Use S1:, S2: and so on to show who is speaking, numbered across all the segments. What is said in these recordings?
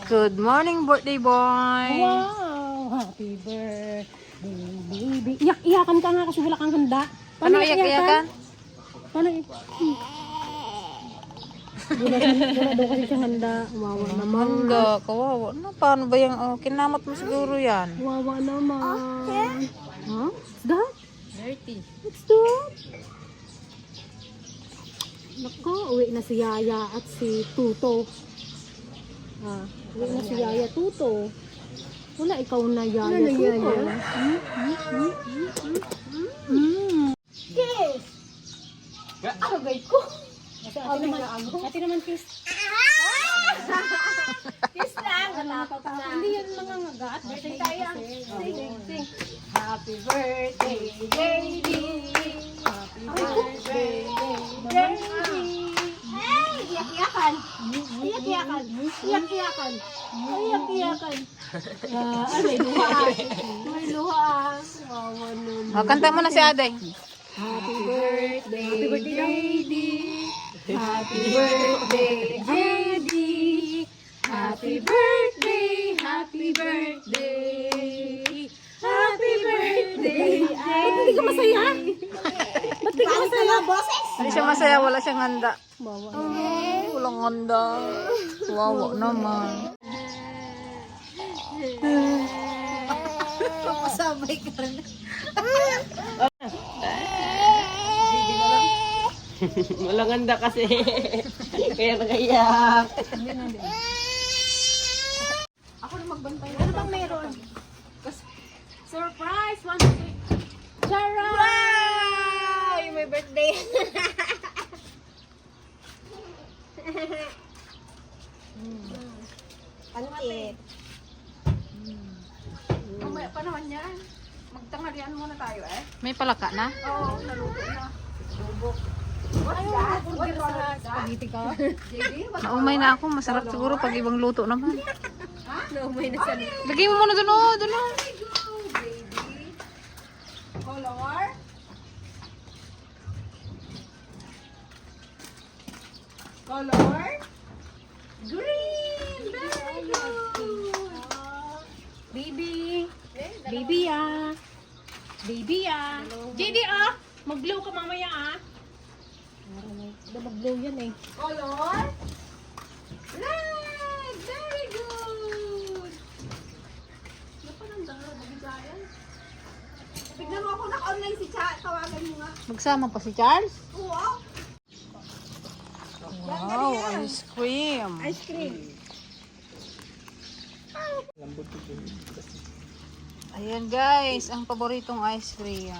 S1: Good morning, birthday boy!
S2: Wow! Happy birthday, baby. Iyak-iyakan ka nga kasi wala kang handa.
S1: Ano iyak-iyakan?
S2: Paano wala daw kasi siyang handa. Wawa naman.
S1: Handa, kawawa. No, paano ba yung kinamot mo siguro yan?
S2: Wawa naman. Huh? What's that?
S1: Dirty.
S2: What's that? Naka, uwi na si Yaya at si Tuto. Uwi na si Yaya Tuto. Wala, ikaw na Yaya Tuto. Kiss! Ano gay ko? Ate naman kiss. Kiss lang. Hindi yan mga ngagat. Birthday tayo. Sing. Happy birthday, baby. Happy birthday, baby. Hey! Iyak-iyakan. Iyak-iyakan. Iyak-iyakan. Iyak-iyakan. May luha. May luha. Wawa naman.
S1: Kanta mo na si Aday.
S2: Happy birthday, baby. Happy birthday, baby. Happy birthday, happy birthday. Happy birthday. Ba't hindi ka masaya? Ba't hindi ka masaya, boses?
S1: Hindi siya masaya, wala siyang handa. Walang handa. Wawa naman.
S2: Pasabay ka rin.
S3: Walang handa kasi. Kaya nagaiyak.
S2: Ako na magbantay. Ano bang meron? Surprise! 1, 2, 3. Chara!
S4: Wow! Yung may birthday. Pancake.
S2: Mamaya pa naman yan. Magtanghalian muna tayo eh.
S1: May palaka na?
S2: Oo, naluto na. What's that? What's that? Spaghetti ka? JD?
S1: Naumay na ako. Masarap siguro pag ibang luto naman.
S4: Naumay na sa
S1: Lagay mo muna dun o. Dun o.
S2: Baby. Color? Color? Green! Very good! Baby! Baby ah! Baby ah! JD ah! Mag-glow ka mamaya ah! Mag-glow yan eh. Color? Red! Very good! Napananda, nabigayan. Tignan mo ako naka-online si Cha. Tawagan mo nga.
S1: Magsama pa si Charles?
S2: Oo.
S1: Wow, ice cream.
S2: Ice cream.
S1: Ayan guys, ang paboritong ice cream.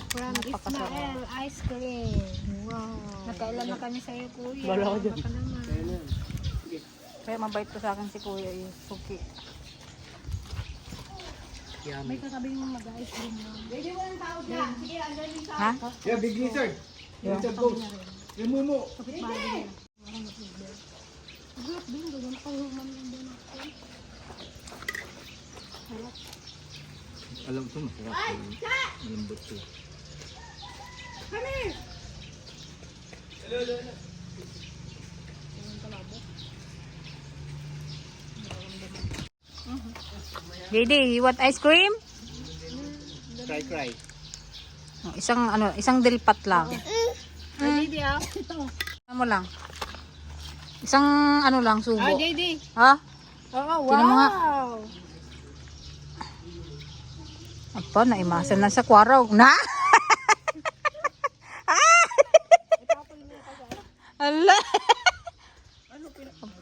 S4: From
S1: Napakasarap.
S4: Ismael Ice Cream. Wow. Nakailan na kami sa'yo, kuya.
S3: Wala ko dyan.
S4: Baka naman.
S1: Kaya mabait ko sa akin si Kuya eh. Suki.
S4: May kakabing mag-ice cream na.
S1: Ha?
S5: Yeah, big lizard. Lizard goes. Yung mumu. Alam ko masarap. Malambot siya.
S1: JD, you want ice cream?
S5: Cry.
S1: Oh, isang dilpat lang.
S4: JD ah.
S1: Ano mo lang? Isang lang, subo.
S4: JD.
S1: Ha?
S4: Oh,
S1: Tingnan mo nga.
S4: wow.
S1: Apa, naimasan na sa kwaraw. Na? Ala.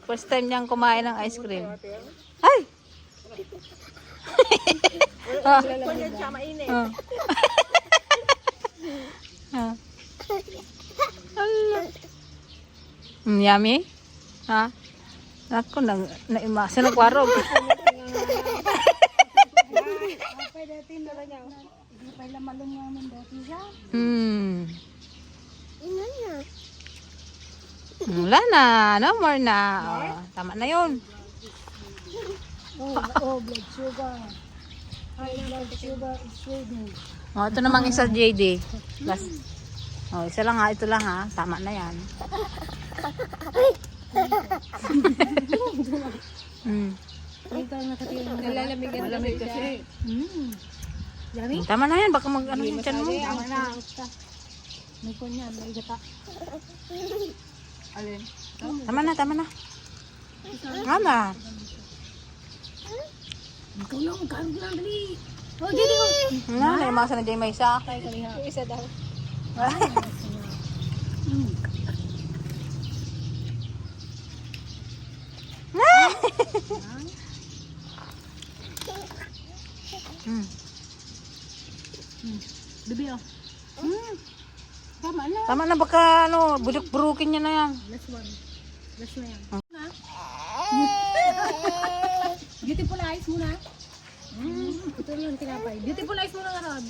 S1: First time niyang kumain ng ice cream. Ay!
S4: Kanya siya mainit.
S1: Ah. Ah. Ala. Yummy? Ha? Ako, naimasan na kwaraw. Wala na. No more na. Oh, tama na yun.
S4: Blood sugar. High blood sugar is ready.
S1: Oh, ito namang isa, JD. Last. Oh, isa lang ha. Ito lang ha. Tama na yan.
S4: Nalalamig kasi.
S1: Tama na yan. Baka mag-ano yung tiyan mo.
S4: Tama na. May kunyan, may gata.
S5: Alin?
S1: Tama na, tama na. Tama.
S4: Ikaw lang, magkaan ko lang, dali.
S2: Oh, dito ko.
S1: Ano, naimasa na dyan may isa.
S4: Isa daw.
S1: Hmm.
S2: Bibi, oh. Tama na.
S1: Tama na, baka ano, budok-burukin niya na yan.
S2: Last one. Last na yan. Beautiful eyes muna. Ito lang tinapay. Beautiful eyes muna, Rod.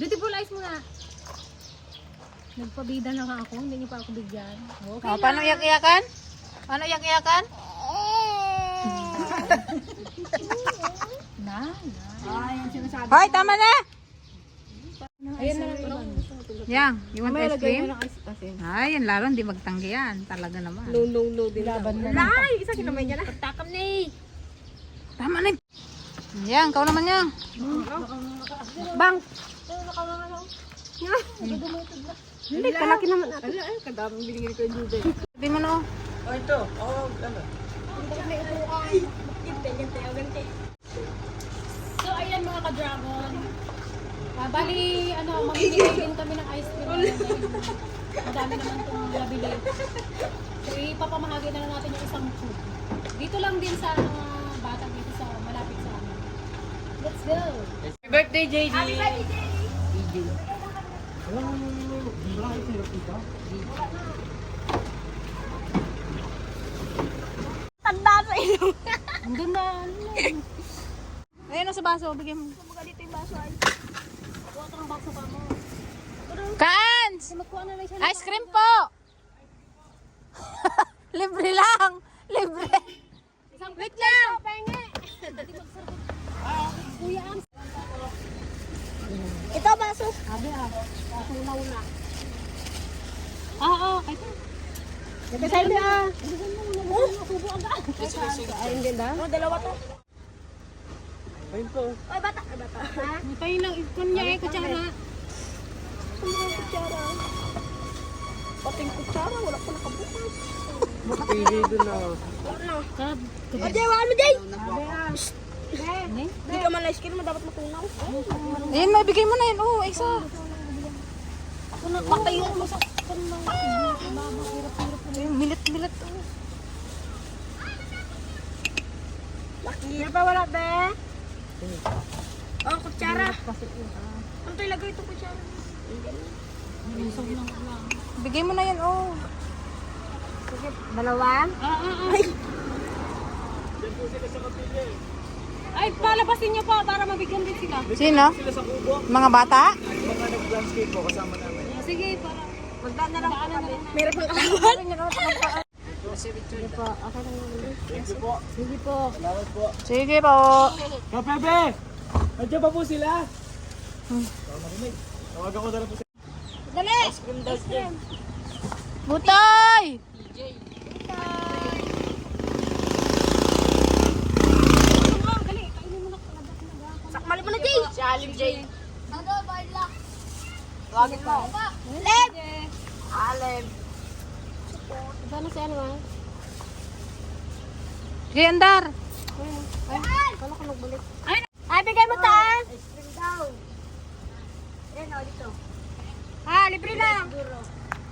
S2: Beautiful eyes muna. Nagpabida na nga ako. Hindi niyo pa ako bigyan. Okay
S1: Oh, paano iyak-iyakan? Paano iyak-iyakan?
S2: na.
S1: Hoy, tama na!
S2: Ayan na lang.
S1: Yang, you want ice cream?
S2: ice kasi.
S1: Ay, yan lalo, hindi magtanggi yan. Talaga naman.
S2: No. Laban na lang. Ay, isa kinamay niya na. Takam na eh.
S1: Tama na. Yang, kau naman yang.
S2: Bang! Hindi, kalaki naman natin.
S4: Ay, kadaming binigay ko yung jude.
S1: Sabi mo na oh.
S5: Oh, ito. Oh, ano?
S2: So, ayan mga ka-dragon. Bali, mamimigay din kami ng ice cream. Madami naman itong nabili. So, ipapamahagi na lang natin yung isang tube. Dito lang din sa mga bata dito sa malapit sa amin. Let's go!
S3: Happy birthday, JD!
S2: Happy birthday,
S3: JD.
S5: Wala kayo sila dito?
S2: Tanda sa ilo! Ang ganda!
S1: Ayun na sa baso, bigyan mo.
S2: Kumbaga dito yung baso ay. Kuha ka ng baso ka mo.
S1: Kans!
S2: Magkuha na lang siya.
S1: Ice cream po! Libre lang! Libre!
S2: Wait lang! Penge! Kuya ang... Ito baso. Sabi una. Oo, ito. Nagkasal na. Subo agad. Ay, hindi na. Dalawa to.
S3: Ayun po.
S2: Ay, bata. Ha? Tayo lang. Ikon niya eh, kutsara. Kutsara. Pating kutsara, wala pa nakabukas.
S3: Pili doon na.
S2: Ajay, wala mo, Jay! Hindi ka man ice cream, dapat matunaw.
S1: Ayun, may bigay mo na yun. Oh, isa.
S2: Patayo mo sa...
S1: Ayun, milit-milit. Oh.
S2: Hindi pa wala, be? Oh, kutsara. Ano tayo lagay ito kutsara?
S1: Bigay mo na yan. Oh.
S2: Dalawa? Ay, palabasin niyo po para mabigyan din sila.
S1: Sino? Mga bata?
S5: Mga nag-landscape po kasama namin.
S2: Sige, para magdaan na lang kami.
S1: Meron pang kawan.
S2: Sige po, okay lang naman.
S5: Thank you po.
S2: Sige po.
S5: Salamat po.
S1: Sige po.
S5: Kapebe! Nandiyan pa po sila? Marinig. Tawagan ko na lang po sila.
S2: Dali!
S1: Butay!
S2: Sakmali mo na, Jay! Si Alim, Jay. Tawagin mo. Alim! Alim. Sana si ano, ah?
S1: Sige, andar.
S2: Kala ko nagbalik. Ay, bigay mo ta! Ice cream daw. Yan, o, dito. Ha, libre lang.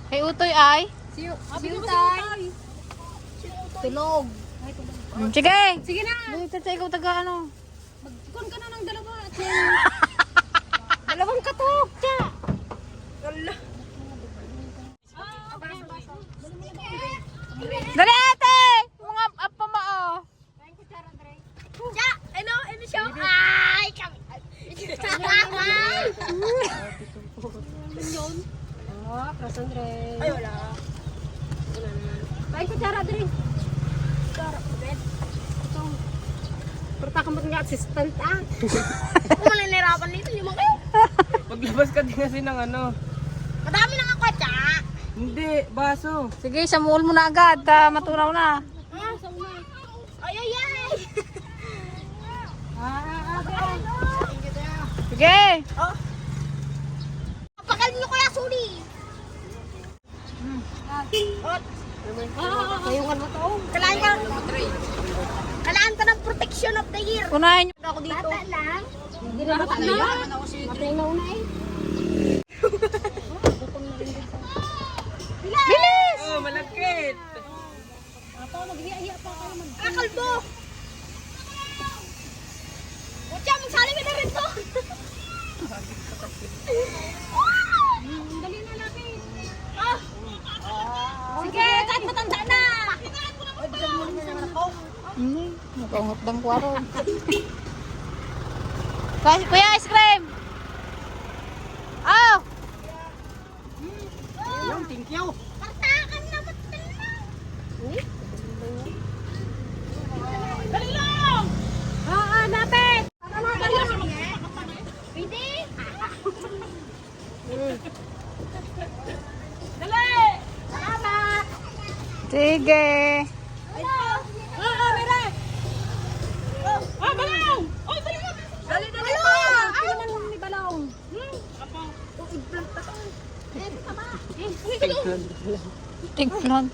S1: Kay Utoy ay?
S2: Siyo tay. Tunog.
S1: Sige.
S2: Sige na.
S1: Dito sa ikaw taga ano.
S2: Magkon ka na ng dalawa. Dalawang katok. Tsa. Wala.
S1: Dali ate! Mga apa mo oh.
S2: Tsa. Ano siya? Ay, kami. Oh, Krasan Dre. Ay, wala. Ay, kutsara Dre. Kutsara, bed. Pero ka nga assistant, ah. Kung nanirapan nito, yung mga kayo.
S3: Maglabas ka din kasi ng ano.
S4: Madami na ako, tsa.
S3: Hindi, baso.
S1: Sige, samuol mo na agad. Matunaw na.
S4: Ay, ay, ay.
S1: Sige.
S4: Pakalin nyo kaya, Suli. Kayungan mo to. Kailangan ka ng protection of the year.
S1: Unahin nyo.
S4: Ako dito. Bata lang. Hindi na bata na. Matay na una eh.
S1: Bilis!
S3: Oh, malagkit.
S4: Kakalbo! Kutya, magsali ka na rin to! Dali na natin! Sige, kahit matanda na!
S1: Hindi. Nakaungot ng kwaro. Kuya, ice cream! Oh!
S5: Thank you.
S4: Partakan na, ba't dali na? Dali lang! Oo, napit! Pwede? Dali! Salamat!
S1: Sige.
S4: Oo, meron! Balong! Oy, balong! Dali, dali pa! Pila man ni balong? Eggplant pa to.
S1: Tignan.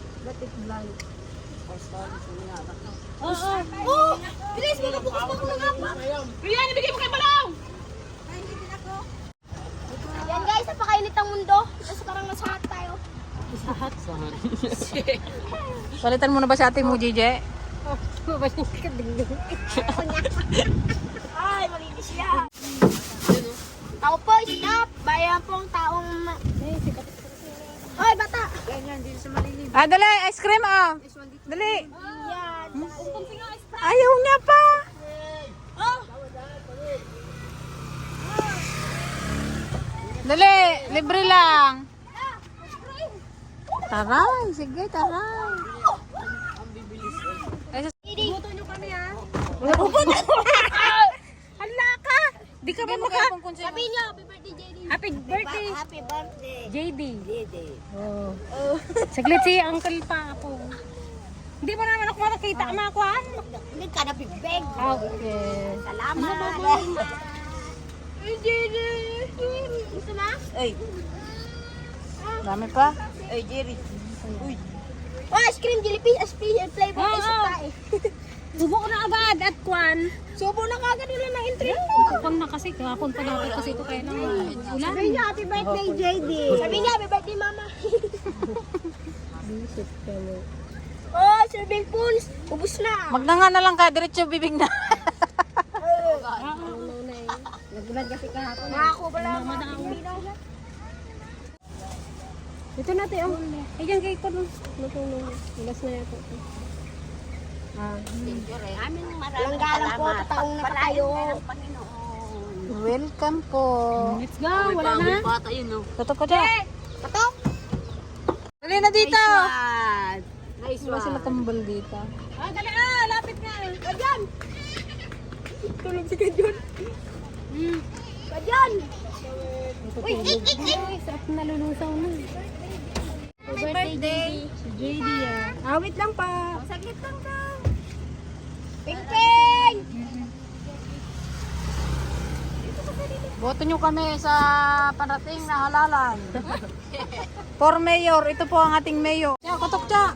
S4: Oo. Oh! Bilis, magbukas pa ako ng hapa. Riyan, ibigay mo kay balong! Yan guys, napakainit ang mundo. Tapos parang nasa hot tayo.
S1: Palitan mo na ba si ate mo, JJ?
S4: Ay, malinis yan. Tao po, stop! Bayan po ang taong... Hoy, bata!
S1: Ah, dali. Ice cream, ah. Dali.
S4: Yan.
S1: Ayaw niya pa.
S4: Oh!
S1: Dali. Libre lang. Taray. Sige, taray.
S4: Buto nyo kami ha.
S1: Hala ka. Di ka ba
S4: Sabi niyo, happy birthday, JD.
S1: Happy birthday.
S4: Happy birthday.
S1: JD.
S4: Oh.
S1: Saglit si uncle pa ako. Hindi mo naman ako makakita. Makuhaan.
S4: Hindi ka na bigbeg.
S1: Okay.
S4: Salamat. Ay, JD. Gusto na?
S3: Ay,
S1: Dami pa.
S3: ay, Jerry. Uy.
S4: Oh, ice cream, jellyfish, special flavor. Ay,
S2: Subo ko na agad at kwan.
S4: subo na kagad nila ng entry.
S2: Kapag na kasi, kahapon pa natin kasi ito kaya ng ulan.
S4: Sabi niya, happy birthday, JD. Sabi niya, happy birthday, mama. Oh, serving pools. Ubus na.
S1: Magnanga na lang ka. Diretso bibig na.
S4: Nagulan kasi kahapon. Nakako pala.
S2: Ito natin, oh. Ayan kay ko nung natulong. Ilas na yato.
S4: Walang galang po, taong na tayo.
S1: Welcome po.
S2: Let's go, wala na.
S3: Bata yun, no?
S1: Tutok ko dyan.
S4: Patok.
S1: Dali na dito.
S3: Nice
S1: Wala sila tambal dito.
S2: Ah, dali lapit nga.
S4: Kadyan. Tulog si Kadyan. Kadyan. Uy, ik.
S2: Sarap na lulusaw na.
S4: Happy birthday.
S2: Si JD ah.
S4: Awit lang pa. Saglit lang ka. Ping ping.
S1: Boto nyo kami sa parating na halalan. For mayor, ito po ang ating mayor. Tiya, kutok tiya.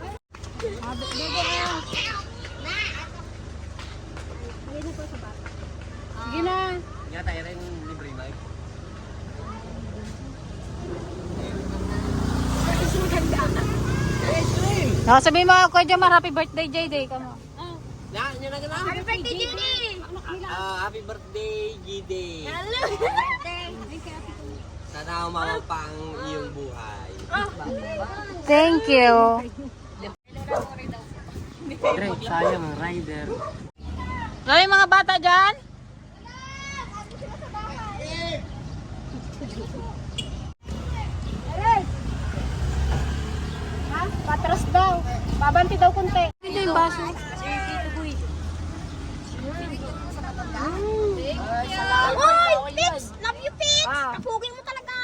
S2: Sige na.
S3: Nga tayo rin libre bike.
S1: No, sabihin mo, Kuya Jomar, happy birthday, JD. Kamo.
S3: Yan na lang.
S4: Happy birthday, JD.
S3: Happy birthday, GD.
S4: Hello.
S3: Sana umawang pa ang iyong buhay.
S1: Thank you.
S3: Sayang, rider.
S1: So, yung mga bata dyan?
S4: Patras daw. Pabanti daw kunti.
S1: Ito yung baso.
S4: Oy, Pix! Love you, Pix! Kapugin mo talaga.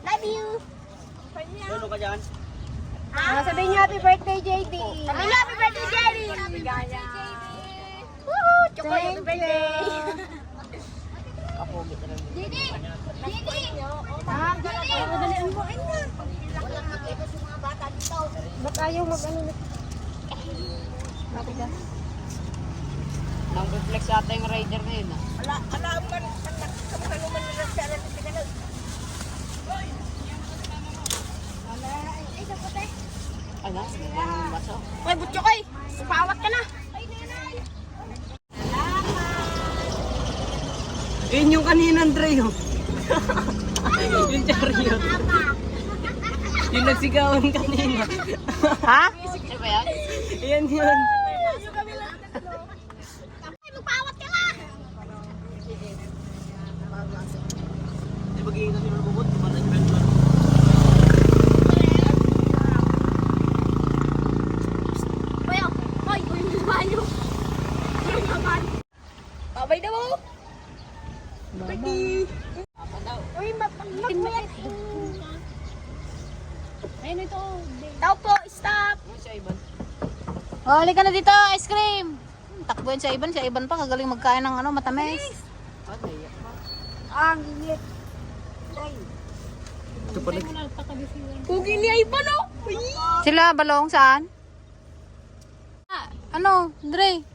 S4: Live love you.
S5: Lolo ka dyan?
S4: Sabihin niyo happy birthday, JD. Sabihin niyo happy birthday, JD. Woohoo! Choco, happy birthday. JD! JD! Dalian mo, ay na. Walang makita sa mga bata dito. Ba't ayaw mag-ano na?
S1: Nang reflex sa ating rider na yun.
S4: Alam man, kamukha naman nila sa alam na ganun. Ay, dapat eh.
S1: Ano? Yung baso.
S4: Uy, butyo kay! Pawat ka na! Ay, nanay!
S3: Yun yung kanina, Andre, oh. Yung chariot. Yung nagsigawan kanina.
S1: Ha? Ano ba yan?
S3: Yan yun.
S4: Ay, magpawat ka na!
S5: Di ba giging kami nabubot? Di ba nag-bento?
S4: Bayo! Hoy! Uy, yung bayo! Uy, babay! Babay daw! Babay! Uy, mag mo yan!
S2: Ayun ito.
S4: Tao po! Stop!
S1: Oh, halika na dito, ice cream. Takbo yun sa Iban. Sa Iban pa, kagaling magkain ng ano, matamis.
S4: Ang init!
S2: Tayo mo na nagpakabisiwan.
S4: Pugi ni Ivan, oh! Uy!
S1: Sila, balong, saan? Ano, Dre?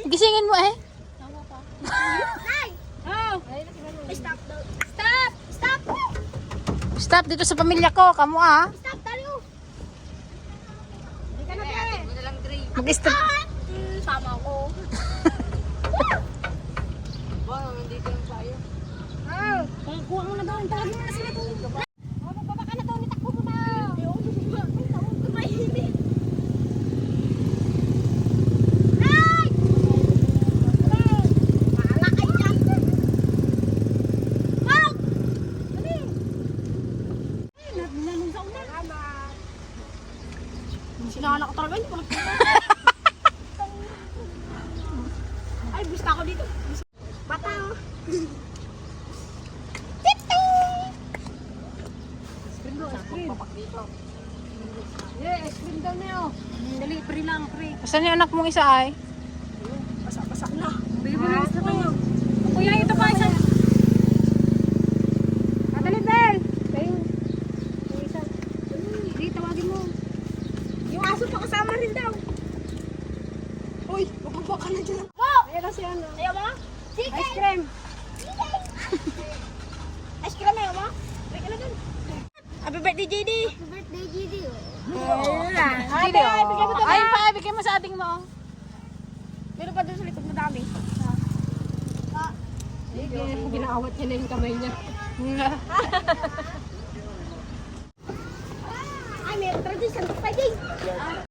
S1: Gisingin mo eh.
S4: Nay!
S2: Oh!
S4: Ay, stop daw! Stop! Stop!
S1: Stop dito sa pamilya ko, kamo ah.
S4: Stop tayo! Hindi ka na, Dre!
S1: Mag-stop.
S4: Tama ko.
S2: Kuha mo na daw. Tawagin mo na sila to.
S4: Magbaba ka na daw, nitakbo mo na! Mainit! Nay! Mahala kayo dyan! Wow!
S2: Nanong sa una.
S4: Sinanganak ko talaga yun. Ay, busta ako dito. Bata, oh. Tito!
S2: Yeah, ice cream daw na yun. Dali, free lang, free.
S1: Saan yung anak mong isa ay?
S4: Basak-basak na.
S2: Bili mo na isa kayo. Kuya, ito pa isa.
S4: Madali, Bel!
S2: Kayo. Yung isa. Hindi, tawagin mo.
S4: Yung aso pa kasama rin daw. Uy, magbaba ka na dyan. Mo!
S2: Ayun si ano.
S4: Ayaw mo? Sige!
S2: Ice cream.
S4: Ice cream ayaw mo? Balik ka na dun. Happy birthday, JD! Happy birthday, JD!
S1: Sili, oh. Ay, pa, bigay mo sa ating mo.
S4: Meron pa dun sa likod madami.
S2: Ginaawat niya na yung kamay niya.
S4: Ay, meron pa rin dun sa likod pa, JD!